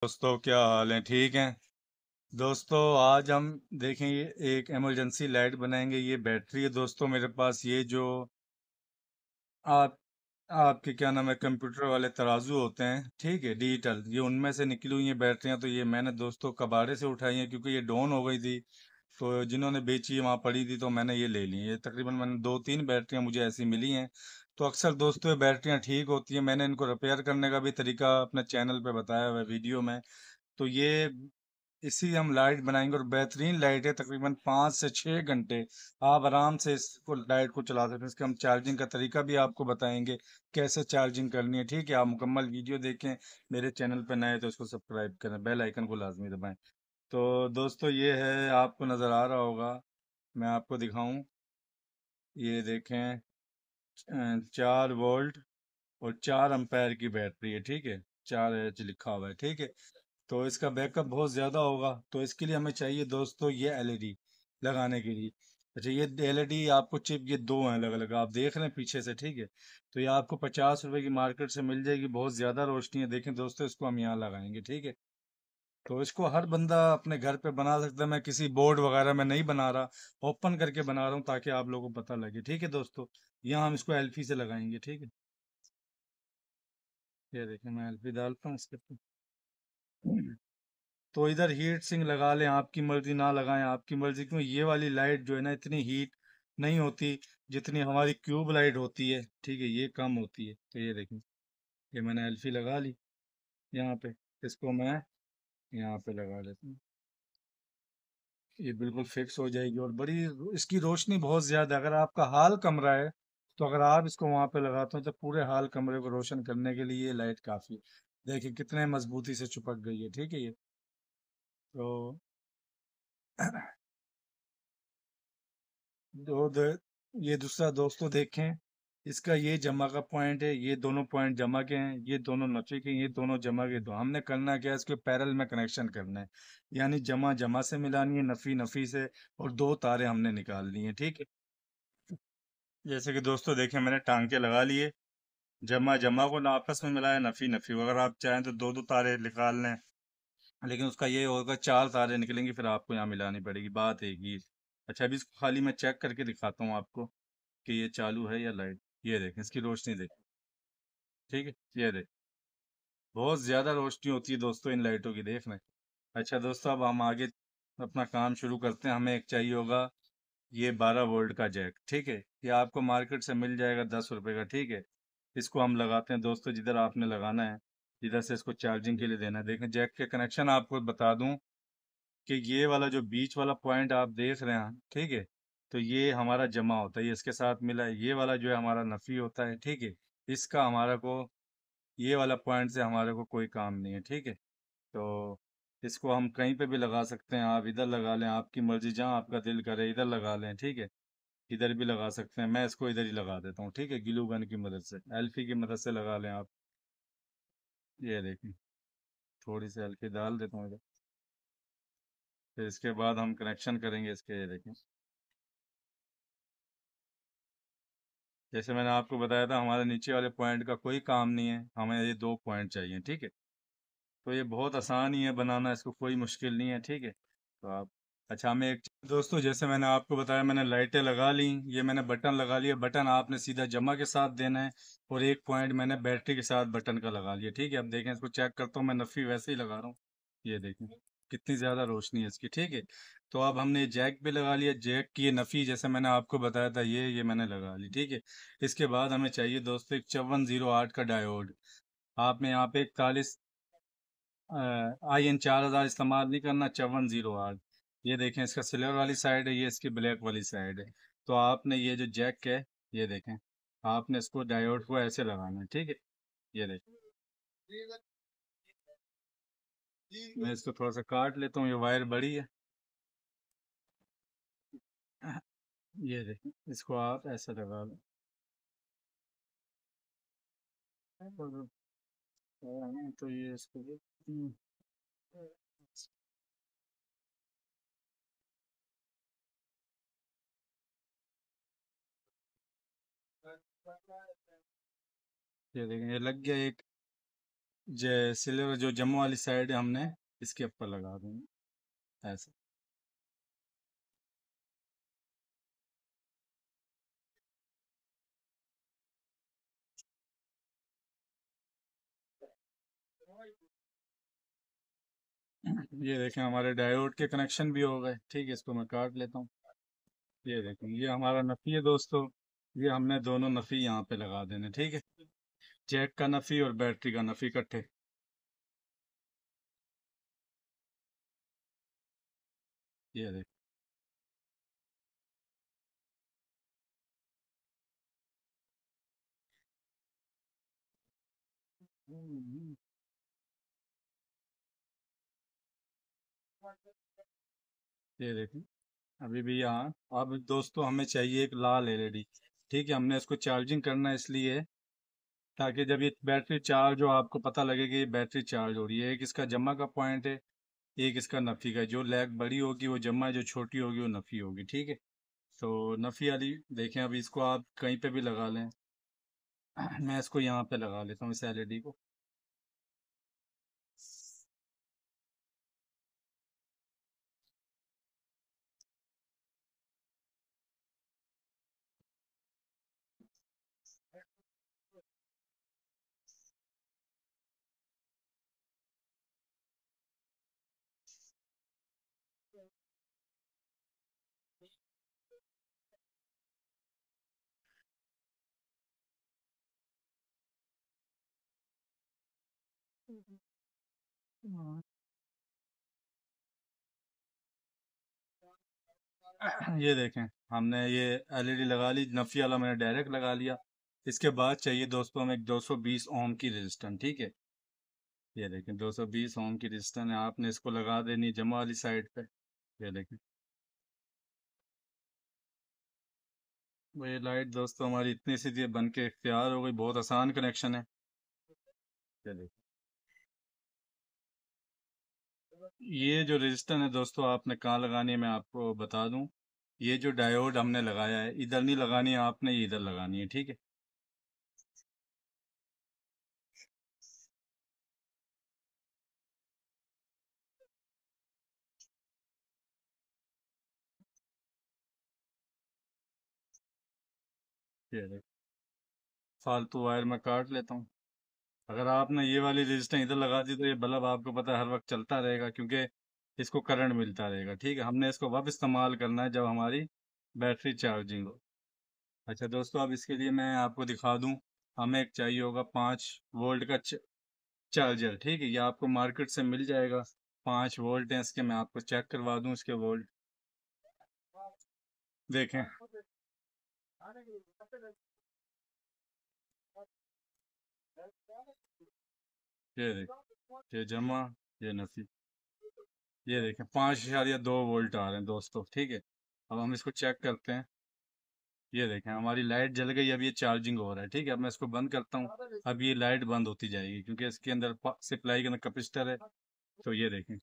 दोस्तों क्या हाल है? ठीक हैं दोस्तों। आज हम देखेंगे एक इमरजेंसी लाइट बनाएंगे। ये बैटरी है दोस्तों मेरे पास। ये जो आप आपके क्या नाम है कंप्यूटर वाले तराजू होते हैं, ठीक है, डिजिटल, ये उनमें से निकली हुई हैं बैटरियां। तो ये मैंने दोस्तों कबाड़े से उठाई हैं क्योंकि ये डाउन हो गई थी। तो जिन्होंने बेची है वहाँ पड़ी थी तो मैंने ये ले ली। ये तकरीबन मैंने दो तीन बैटरियां मुझे ऐसी मिली हैं। तो अक्सर दोस्तों ये बैटरियां ठीक होती हैं। मैंने इनको रिपेयर करने का भी तरीका अपने चैनल पे बताया हुआ है वीडियो में। तो ये इसी हम लाइट बनाएंगे और बेहतरीन लाइट है। तकरीबन 5 से 6 घंटे आप आराम से इसको लाइट को चला सकते हैं। इसके हम चार्जिंग का तरीका भी आपको बताएंगे, कैसे चार्जिंग करनी है। ठीक है, आप मुकम्मल वीडियो देखें। मेरे चैनल पर नए तो इसको सब्सक्राइब करें, बेल आइकन को लाजमी दबाएं। तो दोस्तों ये है, आपको नज़र आ रहा होगा, मैं आपको दिखाऊं। ये देखें, 4 वोल्ट और 4 एम्पेयर की बैटरी है। ठीक है, 4H लिखा हुआ है। ठीक है, तो इसका बैकअप बहुत ज़्यादा होगा। तो इसके लिए हमें चाहिए दोस्तों ये एलईडी लगाने के लिए। अच्छा, ये एलईडी आपको चिप, ये दो हैं अलग अलग, आप देख रहे हैं पीछे से। ठीक है, तो ये आपको 50 रुपए की मार्केट से मिल जाएगी। बहुत ज़्यादा रोशनी है। देखें दोस्तों, इसको हम यहाँ लगाएंगे। ठीक है, तो इसको हर बंदा अपने घर पे बना सकता है। मैं किसी बोर्ड वगैरह में नहीं बना रहा, ओपन करके बना रहा हूँ ताकि आप लोगों को पता लगे। ठीक है दोस्तों, यहाँ हम इसको एल्फी से लगाएंगे। ठीक है, ये देखें मैं एल्फी डालता हूँ इसके ऊपर। तो इधर हीट सिंक लगा लें, आपकी मर्जी, ना लगाएं आपकी मर्जी। क्यों, ये वाली लाइट जो है ना, इतनी हीट नहीं होती जितनी हमारी क्यूब लाइट होती है। ठीक है, ये कम होती है। तो ये देखें, ये मैंने एल्फी लगा ली यहाँ पे। इसको मैं यहाँ पे लगा लेता हूँ। ये बिल्कुल फिक्स हो जाएगी और बड़ी इसकी रोशनी बहुत ज़्यादा है। अगर आपका हाल कमरा है तो अगर आप इसको वहाँ पे लगाते हो तो पूरे हाल कमरे को रोशन करने के लिए ये लाइट काफ़ी है। देखिए कितने मजबूती से चिपक गई है। ठीक है, ये तो ये दूसरा दोस्तों देखें, इसका ये जमा का पॉइंट है। ये दोनों पॉइंट जमा के हैं, ये दोनों नफे के हैं, ये दोनों जमा के। दो हमने करना क्या है, इसके पैरेलल में कनेक्शन करना है। यानी जमा जमा से मिलानी है, नफी नफी से, और दो तारे हमने निकालनी है। ठीक है, जैसे कि दोस्तों देखें, मैंने टांके लगा लिए। जमा जमा को ना आपस में मिलाया, नफी नफी को। अगर आप चाहें तो दो दो तारे निकाल लें, लेकिन उसका ये होगा 4 तारे निकलेंगी, फिर आपको यहाँ मिलानी पड़ेगी। बात एक ही। अच्छा, अभी इसको खाली मैं चेक करके दिखाता हूँ आपको कि ये चालू है या लाइट। ये देखें, इसकी रोशनी देखें। ठीक है, ये देख, बहुत ज़्यादा रोशनी होती है दोस्तों इन लाइटों की, देख रहे हैं। अच्छा दोस्तों, अब हम आगे अपना काम शुरू करते हैं। हमें एक चाहिए होगा ये 12 वोल्ट का जैक। ठीक है, ये आपको मार्केट से मिल जाएगा 10 रुपए का। ठीक है, इसको हम लगाते हैं दोस्तों जिधर आपने लगाना है, जिधर से इसको चार्जिंग के लिए देना है। देखें, जैक के कनेक्शन आपको बता दूं कि ये वाला जो बीच वाला पॉइंट आप देख रहे हैं, ठीक है, तो ये हमारा जमा होता है, ये इसके साथ मिला है। ये वाला जो है हमारा नफ़ी होता है। ठीक है, इसका हमारा को, ये वाला पॉइंट से हमारे को कोई काम नहीं है। ठीक है, तो इसको हम कहीं पे भी लगा सकते हैं। आप इधर लगा लें, आपकी मर्जी, जहाँ आपका दिल करे इधर लगा लें। ठीक है, इधर भी लगा सकते हैं। मैं इसको इधर ही लगा देता हूँ। ठीक है, ग्लू गन की मदद से, एल्फी की मदद से लगा लें आप। ये देखें, थोड़ी सी एल्फी डाल देता हूँ इधर। फिर इसके बाद हम कनेक्शन करेंगे इसके। ये देखें, जैसे मैंने आपको बताया था, हमारे नीचे वाले पॉइंट का कोई काम नहीं है, हमें ये दो पॉइंट चाहिए। ठीक है, तो ये बहुत आसान ही है बनाना, इसको कोई मुश्किल नहीं है। ठीक है, तो आप, अच्छा, हमें एक दोस्तों, जैसे मैंने आपको बताया, मैंने लाइटें लगा ली। ये मैंने बटन लगा लिया। बटन आपने सीधा जमा के साथ देना है, और एक पॉइंट मैंने बैटरी के साथ बटन का लगा लिया। ठीक है, अब देखें, इसको चेक करता हूँ, मैं नफ़ी वैसे ही लगा रहा हूँ। ये देखें कितनी ज़्यादा रोशनी है इसकी। ठीक है, तो अब हमने जैक पे लगा लिया। जैक की ये नफ़ी जैसे मैंने आपको बताया था, ये मैंने लगा ली। ठीक है, इसके बाद हमें चाहिए दोस्तों एक 5408 का डायोड। आपने यहाँ पे 41 IN 4000 इस्तेमाल नहीं करना, 5408। ये देखें, इसका सिल्वर वाली साइड है, ये इसकी ब्लैक वाली साइड है। तो आपने ये जो जैक है, ये देखें, आपने इसको डायोड को ऐसे लगाना है। ठीक है, ये देखें, मैं इसको थोड़ा सा काट लेता हूँ, ये वायर बड़ी है। ये देखें, इसको आप ऐसे लगा लो। तो ये इसको, ये देखें, ये लग गया एक। सिल्वर जो जम्मू वाली साइड है हमने इसके ऊपर लगा देंगे ऐसे। ये देखें हमारे डायोड के कनेक्शन भी हो गए। ठीक है, इसको मैं काट लेता हूँ। ये देखें ये हमारा नफ़ी है दोस्तों। ये हमने दोनों नफ़ी यहाँ पे लगा देने। ठीक है, जैक का नफ़ी और बैटरी का नफ़ी इकट्ठे। ये देख। ये देखें अभी भी यहाँ। अब दोस्तों हमें चाहिए एक लाल एलईडी। ठीक है, हमने इसको चार्जिंग करना इसलिए ताकि जब ये बैटरी चार्ज हो आपको पता लगे कि ये बैटरी चार्ज हो रही है। एक इसका जमा का पॉइंट है, एक इसका नफ़ी का। जो लैग बड़ी होगी वो जमा है, जो छोटी होगी वो नफ़ी होगी। ठीक है, तो नफ़ी वाली देखें। अभी इसको आप कहीं पे भी लगा लें। मैं इसको यहाँ पे लगा लेता हूँ इस एलईडी को। ये देखें हमने ये एलईडी लगा ली। नफ़ी वाला मैंने डायरेक्ट लगा लिया। इसके बाद चाहिए दोस्तों हमें एक 220 ओम की रेजिस्टेंस। ठीक है, ये देखें 220 ओम की रेजिस्टेंस है। आपने इसको लगा देनी जमा वाली साइड पे। ये देखें ये लाइट दोस्तों हमारी इतनी सी बन के तैयार हो गई। बहुत आसान कनेक्शन है। ये देखें ये जो रेजिस्टेंस है दोस्तों आपने कहाँ लगानी है मैं आपको बता दूं। ये जो डायोड हमने लगाया है इधर नहीं लगानी है आपने, ये इधर लगानी है। ठीक है, ये देखें फालतू वायर मैं काट लेता हूँ। अगर आपने ये वाली रेजिस्टेंस इधर लगा दी तो ये बल्ब आपको पता है हर वक्त चलता रहेगा, क्योंकि इसको करंट मिलता रहेगा। ठीक है, हमने इसको वापस इस्तेमाल करना है जब हमारी बैटरी चार्जिंग हो। अच्छा दोस्तों, अब इसके लिए मैं आपको दिखा दूं। हमें एक चाहिए होगा 5 वोल्ट का चार्जर। ठीक है, ये आपको मार्केट से मिल जाएगा। 5 वोल्ट हैं इसके। मैं आपको चेक करवा दूं इसके वोल्ट। देखें ये देखें ये जमा, ये नफी। ये देखें 5.2 वोल्ट आ रहे हैं दोस्तों। ठीक है, अब हम इसको चेक करते हैं। ये देखें हमारी लाइट जल गई। अब ये चार्जिंग हो रहा है। ठीक है, अब मैं इसको बंद करता हूँ। अब ये लाइट बंद होती जाएगी क्योंकि इसके अंदर सप्लाई के अंदर कैपेसिटर है। तो ये देखें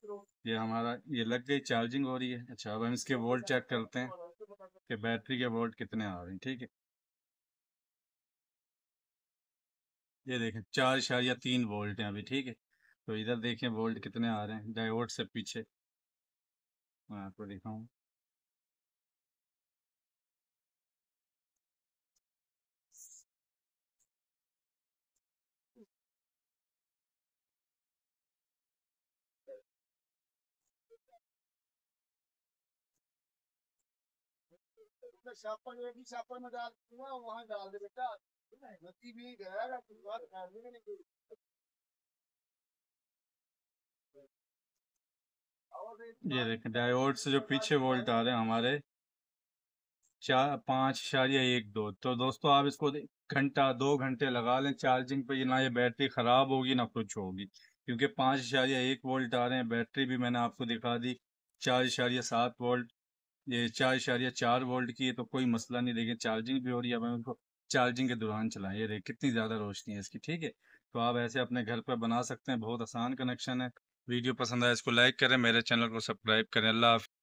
ये हमारा ये लग गई, चार्जिंग हो रही है। अच्छा, अब हम इसके वोल्ट चेक करते हैं कि बैटरी के वोल्ट कितने आ रहे हैं। ठीक है, ये देखें 4.3 वोल्ट हैं अभी। ठीक है, तो इधर देखें वोल्ट कितने आ रहे हैं डायोड से पीछे। मैं आपको दिखाऊँ। ये देखें डायोड से जो पीछे वोल्ट आ रहे हैं हमारे 5.12। तो दोस्तों आप इसको घंटा 2 घंटे लगा लें चार्जिंग पे। ये ना ये बैटरी ख़राब होगी ना कुछ होगी, क्योंकि 5.1 वोल्ट आ रहे हैं। बैटरी भी मैंने आपको दिखा दी 4.7 वोल्ट। ये 4.4 वोल्ट की है, तो कोई मसला नहीं। देखिए चार्जिंग भी हो रही है। अब हम इसको चार्जिंग के दौरान चलाएं। ये देखिए कितनी ज़्यादा रोशनी है इसकी। ठीक है, तो आप ऐसे अपने घर पर बना सकते हैं। बहुत आसान कनेक्शन है। वीडियो पसंद आए इसको लाइक करें, मेरे चैनल को सब्सक्राइब करें। अल्लाह हाफ़िज़।